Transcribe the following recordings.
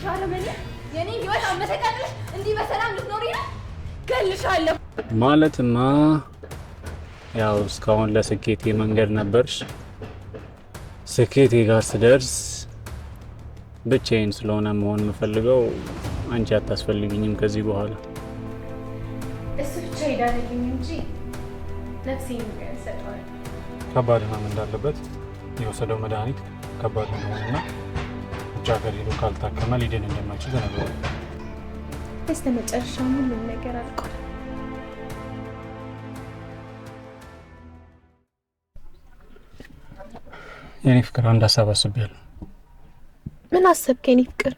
አረመኔ የኔ ህይወት አመሰቃቅለሽ እንዲህ በሰላም ልትኖሪ ነው? ገልሻለሁ ማለትማ ያው እስካሁን ለስኬቴ መንገድ ነበርሽ። ስኬቴ ጋር ስደርስ ብቻዬን ስለሆነ መሆን የምፈልገው አንቺ አታስፈልግኝም ከዚህ በኋላ። እሱ ብቻ ይዳረልኝ እንጂ ነፍሴን ሰጠዋል። ከባድ ህመም እንዳለበት የወሰደው መድኃኒት ከባድ እንደሆነና ውጭ ሀገር ሄዶ ካልታከመ ሊድን እንደማይችል ተነግሯል። በስተመጨረሻው ሁሉም ነገር አልቋል። የኔ ፍቅር አንድ ሀሳብ አስቤያለሁ። ምን አሰብክ የኔ ፍቅር?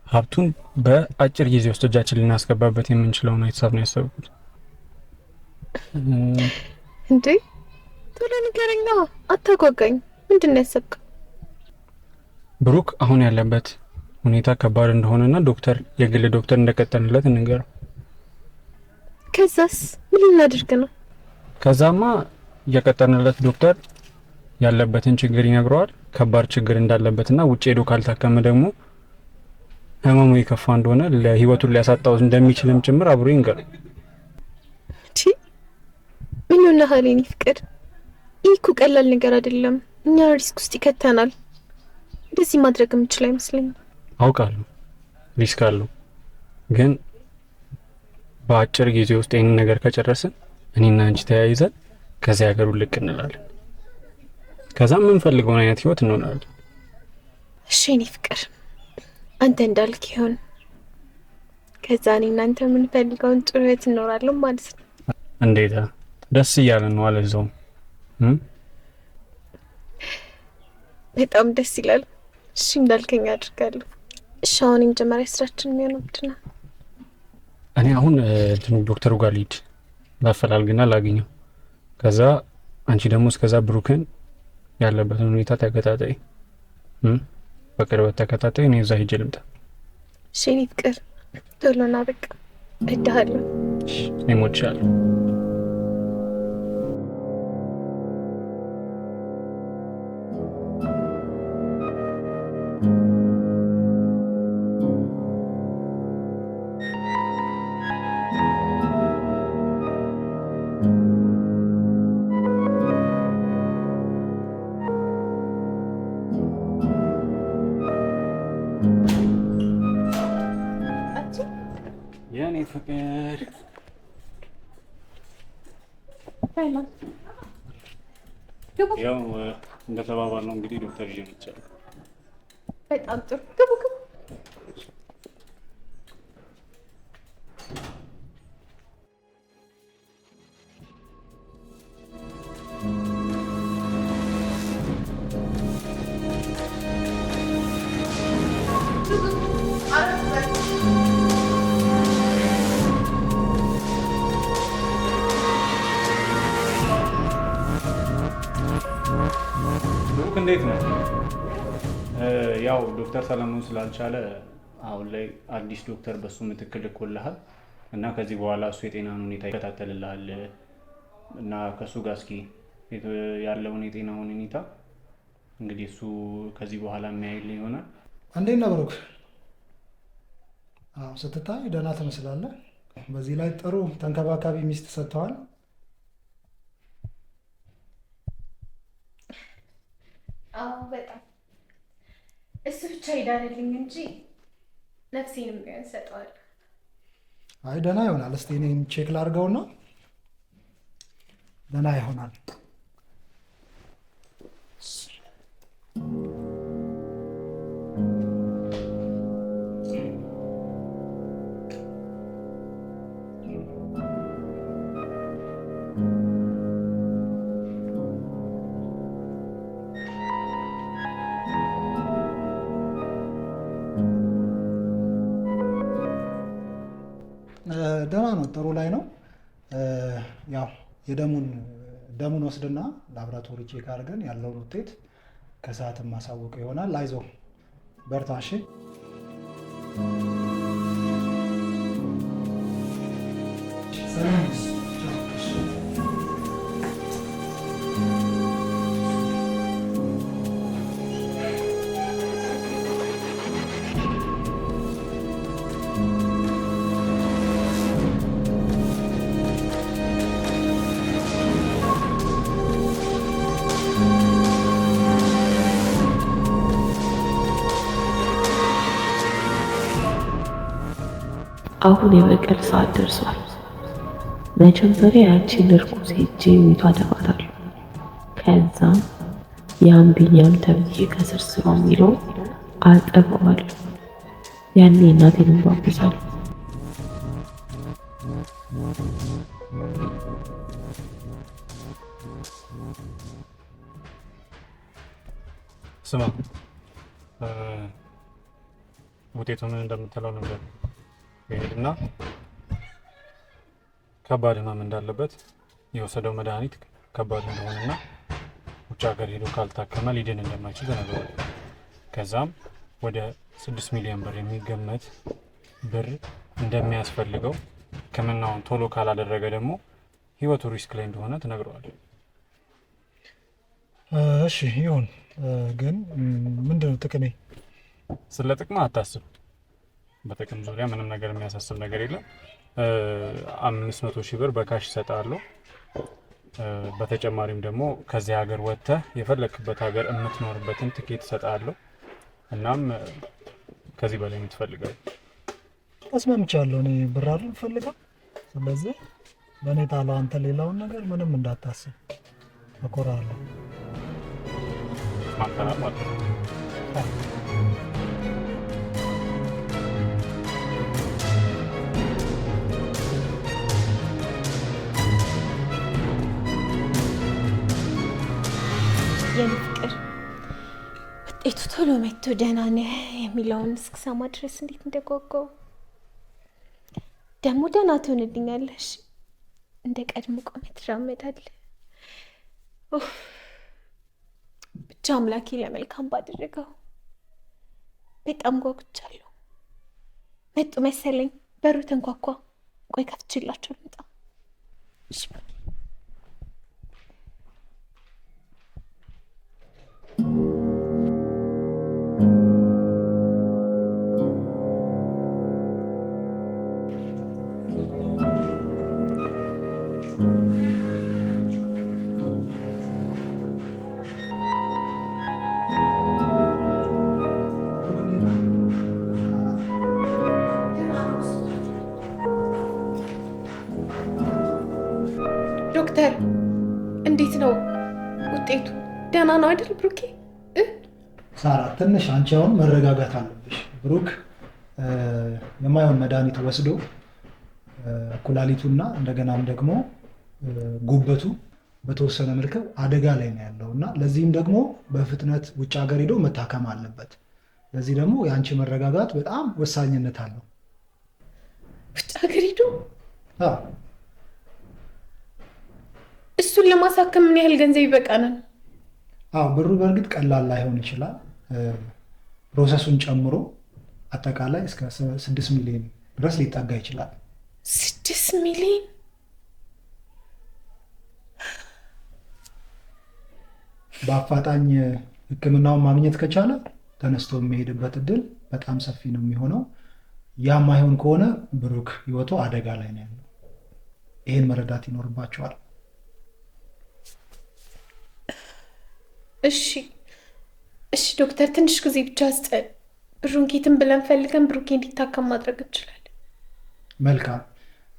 ሀብቱን በአጭር ጊዜ ውስጥ እጃችን ልናስገባበት የምንችለውን ሀሳብ ነው ያሰብኩት። እንዴ ቶሎ ንገረኛ፣ አታጓጓኝ። ምንድን ነው ያሰብከው? ብሩክ አሁን ያለበት ሁኔታ ከባድ እንደሆነና ዶክተር የግል ዶክተር እንደቀጠልለት እንንገረው። ከዛስ ምን ልናደርግ ነው? ከዛማ የቀጠልንለት ዶክተር ያለበትን ችግር ይነግረዋል። ከባድ ችግር እንዳለበትና ውጭ ሄዶ ካልታከመ ደግሞ ህመሙ የከፋ እንደሆነ ለህይወቱን ሊያሳጣው እንደሚችልም ጭምር አብሮ ይንገረው። ምን ሆነሃል የኔ ፍቅር? ይህ እኮ ቀላል ነገር አይደለም። እኛ ሪስክ ውስጥ ይከተናል። እንደዚህ ማድረግ የምችል አይመስለኝም። አውቃለሁ ሪስክ አለው፣ ግን በአጭር ጊዜ ውስጥ ይህንን ነገር ከጨረስን እኔና አንቺ ተያይዘን ከዚህ ሀገር ልቅ እንላለን። ከዛም የምንፈልገውን አይነት ህይወት እንሆናለን። እሺ የኔ ፍቅር አንተ እንዳልክ ይሁን። ከዛ እኔ እናንተ የምንፈልገውን ጥሩ ህይወት እንኖራለን ማለት ነው። እንዴታ ደስ እያለን ነው አለዛውም። በጣም ደስ ይላል። እሺ እንዳልከኝ አድርጋለሁ። እሺ አሁን የመጀመሪያ ስራችን የሚሆነው ምንድን ነው? እኔ አሁን ዶክተሩ ጋር ልሂድ ላፈላልግና ላገኘው። ከዛ አንቺ ደግሞ እስከዛ ብሩክን ያለበትን ሁኔታ ተከታታይ በቅርበት ተከታታይ። እኔ እዛ ሂጅ ልምጣ። እሺ የኔ ፍቅር ቶሎና በቃ እወድሃለሁ። እኔም እወድሻለሁ። የኔ ፍቅር ያው እንደተባባል ነው እንግዲህ ዶክተር ይዤ መጥቻለሁ። በጣም ጥሩ። ግቡ ግቡ። ብሩክ እንዴት ነው? ያው ዶክተር ሰለሞን ስላልቻለ አሁን ላይ አዲስ ዶክተር በሱ ምትክ ልኮልሃል እና ከዚህ በኋላ እሱ የጤናን ሁኔታ ይከታተልልሃል እና ከሱ ጋር እስኪ ያለውን የጤናውን ሁኔታ እንግዲህ እሱ ከዚህ በኋላ የሚያይልህ ይሆናል። እንዴት ነህ ብሩክ? አዎ ስትታይ ደህና ትመስላለህ። በዚህ ላይ ጥሩ ተንከባካቢ ሚስት ሰጥተዋል። አዎ በጣም እሱ ብቻ ይዳረልኝ እንጂ ነፍሴንም ቢሆን ሰጠዋለሁ። አይ ደህና ይሆናል። እስቲ እኔም ቼክ ላድርገውና ደህና ይሆናል። ደህና ነው፣ ጥሩ ላይ ነው። ያው ደሙን ወስድና ላብራቶሪ ቼክ አድርገን ያለውን ውጤት ከሰዓትም ማሳወቅ ይሆናል። አይዞ በርታ እሺ። አሁን የበቀል ሰዓት ደርሷል። መጀመሪያ ያቺን እርኩስ ሄጄ ቤቷ አደፋታለሁ። ከዛም ያን ቢኒያም ተብዬ ከስር ስሯ የሚለው አጠፋዋለሁ። ያኔ እናቴን እንባብሳለሁ። ስማ ውጤቱ ምን እንደምትለው ነገር ይሄድና ከባድ ህመም እንዳለበት የወሰደው መድኃኒት ከባድ እንደሆነና ውጭ ሀገር ሄዶ ካልታከመ ሊድን እንደማይችል ተነግሯል። ከዛም ወደ 6 ሚሊዮን ብር የሚገመት ብር እንደሚያስፈልገው ሕክምናውን ቶሎ ካላደረገ ደግሞ ህይወቱ ሪስክ ላይ እንደሆነ ተነግሯል። እሺ ይሁን፣ ግን ምንድነው ጥቅሜ? ስለ ጥቅም አታስብ። በጥቅም ዙሪያ ምንም ነገር የሚያሳስብ ነገር የለም። 500 ሺህ ብር በካሽ ይሰጣለሁ። በተጨማሪም ደግሞ ከዚህ ሀገር ወጥተህ የፈለክበት ሀገር የምትኖርበትን ትኬት ይሰጣለሁ። እናም ከዚህ በላይ የምትፈልገው ተስማምቻለሁ። እኔ ብር አይደል ፈልገው። ስለዚህ በእኔ ጣለው። አንተ ሌላውን ነገር ምንም እንዳታስብ፣ እኮራለሁ። ማንተናል ማለት ነው። የኔ ፍቅር ውጤቱ ቶሎ መጥቶ ደህና ነህ የሚለውን እስክሰማ ድረስ እንዴት እንደጓጓው። ደግሞ ደህና ትሆንልኛለሽ፣ እንደ ቀድሞ ቆመ ትራመዳለህ። ብቻ አምላኬ ለመልካም ባደረገው። በጣም ጓጉቻለሁ። መጡ መሰለኝ። በሩ ተንኳኳ። ቆይ ከፍችላቸው ልምጣ። እሺ ዶክተር፣ እንዴት ነው ውጤቱ? ደህና ነው አይደል ብሩኬ? ሳራ ትንሽ አንቺ አሁን መረጋጋት አለብሽ። ብሩክ የማይሆን መድኃኒት ወስዶ ኩላሊቱና እንደገናም ደግሞ ጉበቱ በተወሰነ መልኩ አደጋ ላይ ነው ያለው እና ለዚህም ደግሞ በፍጥነት ውጭ ሀገር ሄዶ መታከም አለበት። ለዚህ ደግሞ የአንቺ መረጋጋት በጣም ወሳኝነት አለው። ውጭ ሀገር ሄዶ? አዎ። እሱን ለማሳከም ምን ያህል ገንዘብ ይበቃናል? አዎ ብሩ በእርግጥ ቀላል ላይሆን ይችላል። ፕሮሰሱን ጨምሮ አጠቃላይ እስከ 6 ሚሊዮን ድረስ ሊጠጋ ይችላል። 6 ሚሊዮን? በአፋጣኝ ሕክምናውን ማግኘት ከቻለ ተነስቶ የሚሄድበት እድል በጣም ሰፊ ነው የሚሆነው። ያ ማይሆን ከሆነ ብሩክ ህይወቱ አደጋ ላይ ነው ያለው። ይሄን መረዳት ይኖርባቸዋል። እሺ ዶክተር፣ ትንሽ ጊዜ ብቻ ስጠን። ብሩን ኬትን ብለን ፈልገን ብሩኬ እንዲታከም ማድረግ እንችላለን። መልካም።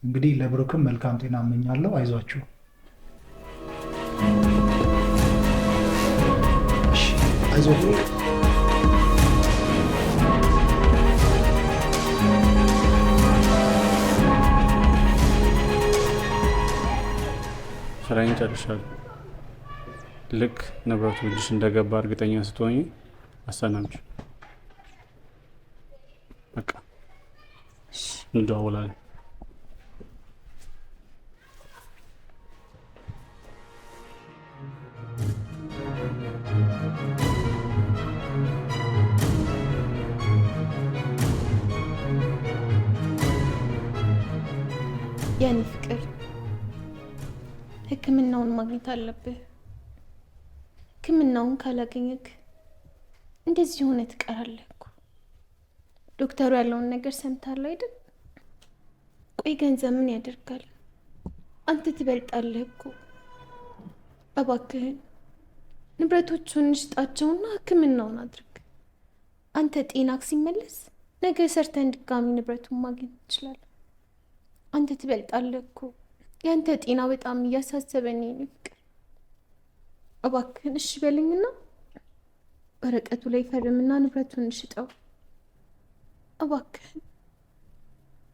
እንግዲህ ለብሩክም መልካም ጤና እመኛለሁ። አይዟችሁ። አይዞህ ብሩክ። ስራዬን ጨርሻለሁ። ልክ ንብረቱ እጅሽ እንደገባ እርግጠኛ ስትሆኚ አሰናብች። በቃ እንደዋወላለን። የኔ ፍቅር ሕክምናውን ማግኘት አለብህ። ሕክምናውን ካላገኘክ እንደዚህ ሆነ ትቀራለህ እኮ። ዶክተሩ ያለውን ነገር ሰምታለህ አይደል? ቆይ ገንዘብ ምን ያደርጋል? አንተ ትበልጣለህ እኮ። እባክህን ንብረቶቹን እንሽጣቸውና ሕክምናውን አድርግ። አንተ ጤናክ ሲመለስ ነገ ሰርተን ድጋሚ ንብረቱን ማግኘት ትችላለህ። አንተ ትበልጣለህ እኮ። ያንተ ጤና በጣም እያሳሰበኝ ነው ፍቅር። እባክህን እሺ በልኝና ወረቀቱ ላይ ፈርምና ንብረቱን እንሽጠው እባክህን።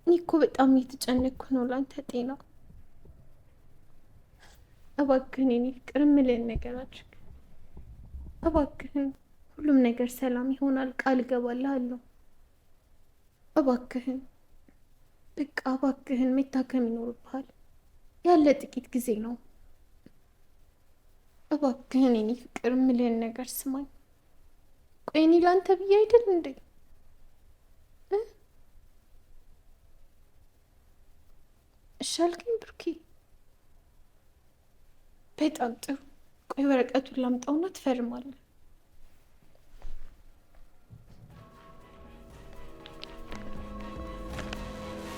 እኔ እኮ በጣም እየተጨነቅኩ ነው ለአንተ ጤና። እባክህን የኔ ፍቅር የምልህን ነገር አድርግ እባክህን። ሁሉም ነገር ሰላም ይሆናል፣ ቃል እገባልሃለሁ። እባክህን በቃ እባክህን፣ መታከም ይኖርብሃል። ያለ ጥቂት ጊዜ ነው። እባክህን የኔ ፍቅር የምልህን ነገር ስማኝ። ቆይ እኔ ለአንተ ብዬ አይደል እንዴ? እሺ አልከኝ ብሩኬ? በጣም ጥሩ። ቆይ ወረቀቱን ላምጣውና ትፈርማለህ።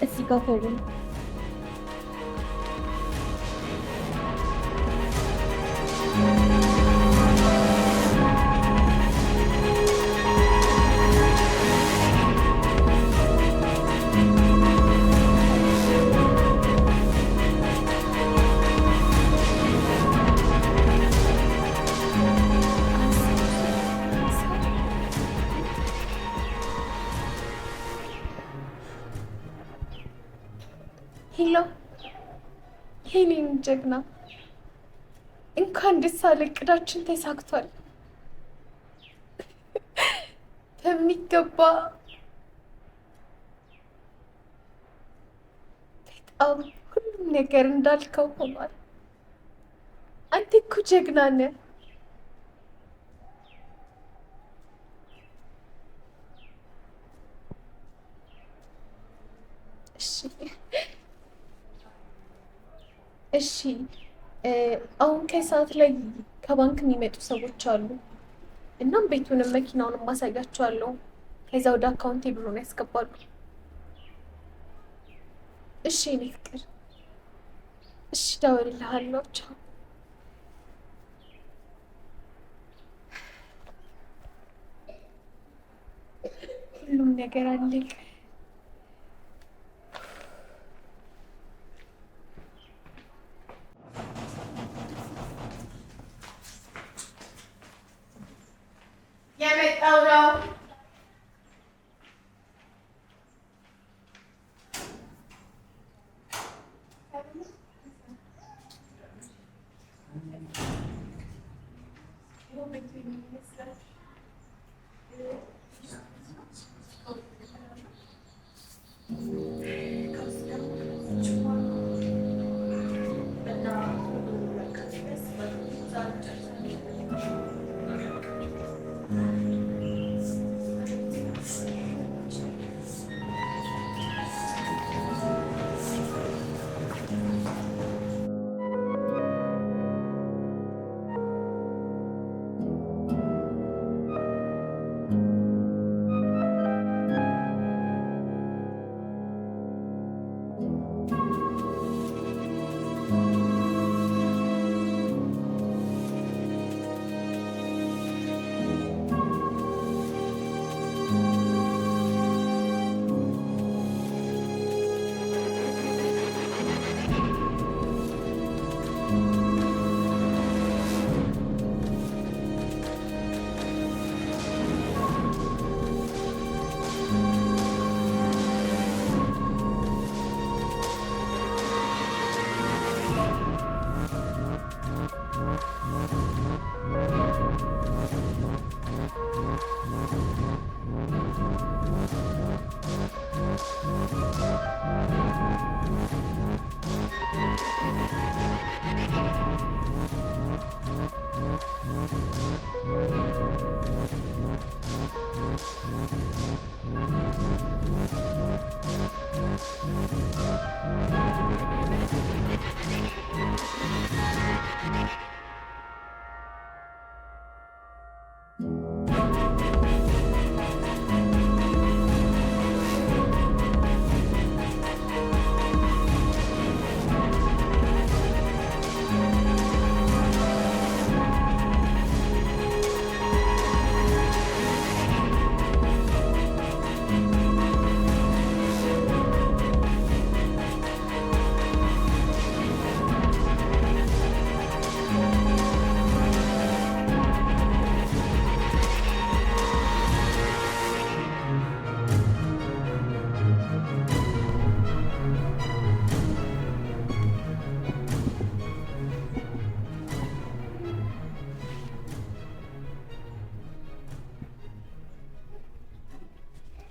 እዚህ ጋር ፈርም። ሄሎ ሄሌን ጀግና፣ እንኳን ደስ አለ። እቅዳችን ተሳክቷል በሚገባ። በጣም ሁሉም ነገር እንዳልከው ሆኗል። አንተ እኮ ጀግና ነህ። እሺ አሁን ከሰዓት ላይ ከባንክ የሚመጡ ሰዎች አሉ። እናም ቤቱንም መኪናውንም ማሳያቸዋለሁ። ከዛ ወደ አካውንቴ ብሩን ያስገባሉ። እሺ እኔ ፍቅር፣ እሺ እደውልልሃለሁ። ቻው። ሁሉም ነገር አለቀ። የመጣው ነው።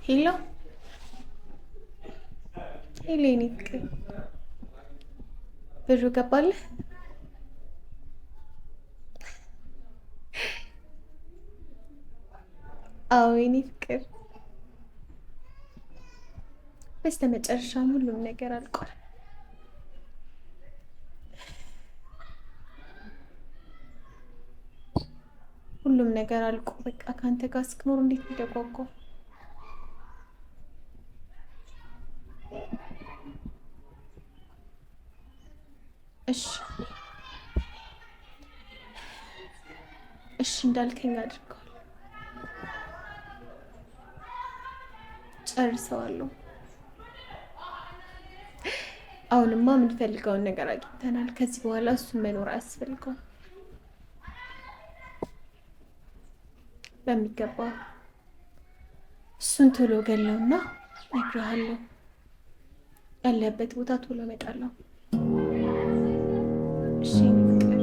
ሄሎ ሄሎ፣ የኔ ፍቅር ብሩ ገባልህ? አዎ የኔ ፍቅር፣ በስተመጨረሻም ሁሉም ነገር አልቋል። ሁሉም ነገር አልቆ በቃ ከአንተ ጋር እስክኖር እንዴት እንደጓጓሁ። እሺ እሺ እንዳልከኝ አድርገዋል። ጨርሰዋለሁ። አሁንማ የምንፈልገውን ነገር አግኝተናል። ከዚህ በኋላ እሱን መኖር አያስፈልገውም። በሚገባ እሱን ቶሎ ገለውና እነግርሃለሁ። ያለበት ቦታ ቶሎ እመጣለሁ። እሺ ፍቅር፣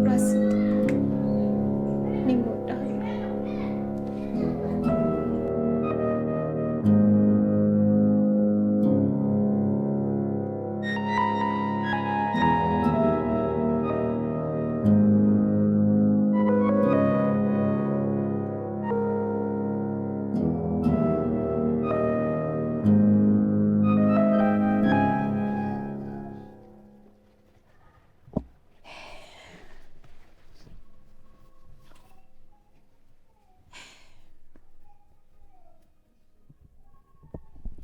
ራስህን ጠብቅ። እኔም እወድሃለሁ።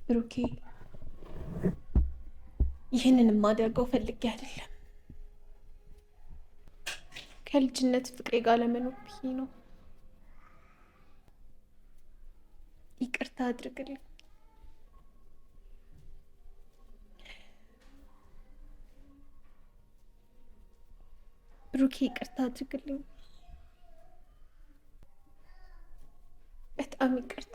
ብሩኬ፣ ይህንን የማደርገው ፈልጌ አይደለም። ከልጅነት ፍቅሬ ጋር ለመኖር ብዬ ነው። ይቅርታ አድርግልኝ ብሩኬ፣ ይቅርታ አድርግልኝ። በጣም ይቅርታ።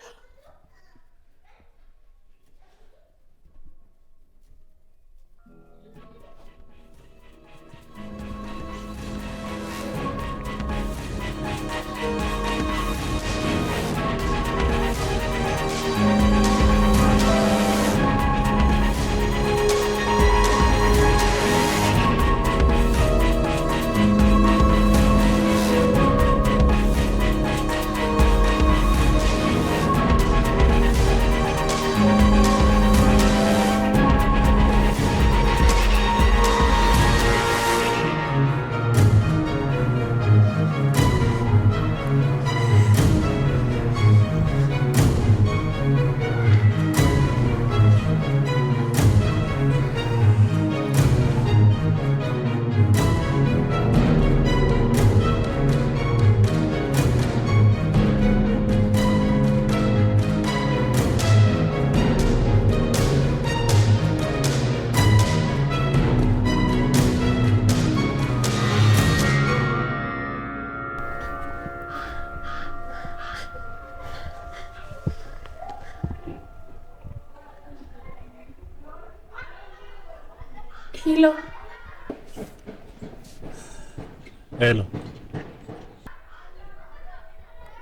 ሄሎ ሄሎ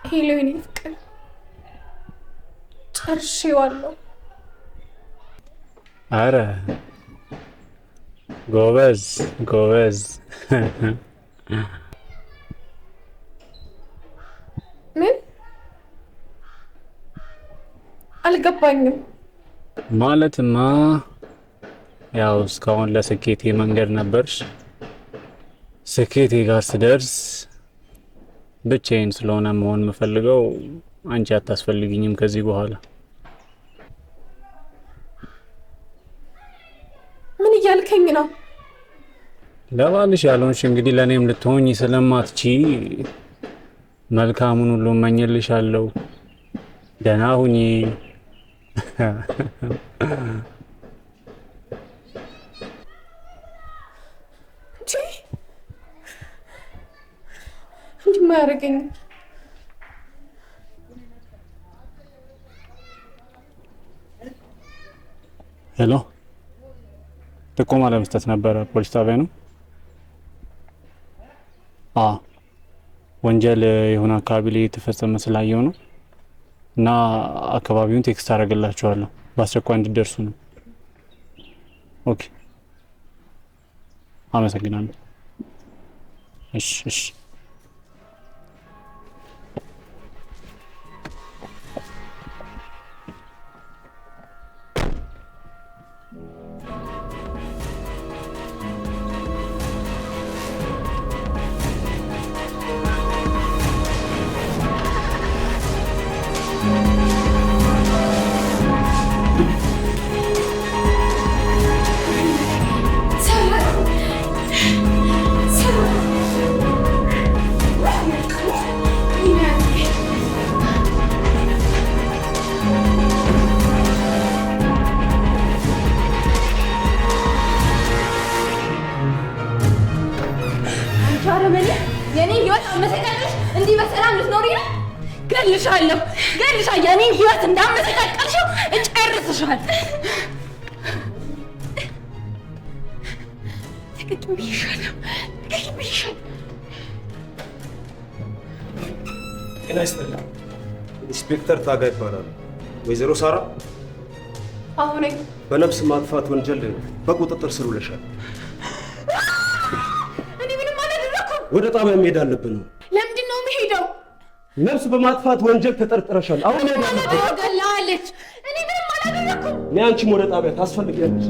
ሄሎ፣ የኔ ፍቅር ጨርሼዋለሁ። አረ ጎበዝ ጎበዝ። ምን? አልገባኝም። ማለትማ ያው እስካሁን ለስኬቴ መንገድ ነበርሽ። ስኬቴ ጋር ስደርስ ብቻዬን ስለሆነ መሆን የምፈልገው አንቺ አታስፈልግኝም ከዚህ በኋላ። ምን እያልከኝ ነው? ለባልሽ ያልሆንሽ እንግዲህ ለእኔም ልትሆኝ ስለማትቺ መልካሙን ሁሉ እመኝልሻለሁ። ደህና ሁኚ። እንዲህ ማያደርገኝ ሄሎ፣ ጥቆማ ለመስጠት ነበረ። ፖሊስ ጣቢያ ነው? ወንጀል የሆነ አካባቢ ላይ የተፈጸመ ስላየው ነው። እና አካባቢውን ቴክስት አደርግላችኋለሁ በአስቸኳይ እንድትደርሱ ነው። ኦኬ አመሰግናለሁ። እሺ ገልሻለሁ የኔ ህይወት እንዳመሰቃቀልሽው እጨርስሻለሁ። ተቀጥብይሻለሁ። ጤና ይስጥልኝ። ኢንስፔክተር ታጋ ይባላል። ወይዘሮ ሳራ አሁን በነፍስ ማጥፋት ወንጀል በቁጥጥር ስር ውለሻል። እኔ ምንም አላደረኩም። ወደ ጣቢያ መሄድ አለብን። ለምንድን ነው የምሄደው? ነፍስ በማጥፋት ወንጀል ተጠርጥረሻል። አሁን ሄዳለች። እኔ ምንም አላደረኩም። እኔ አንቺም ወደ ጣቢያ ታስፈልጊያለሽ።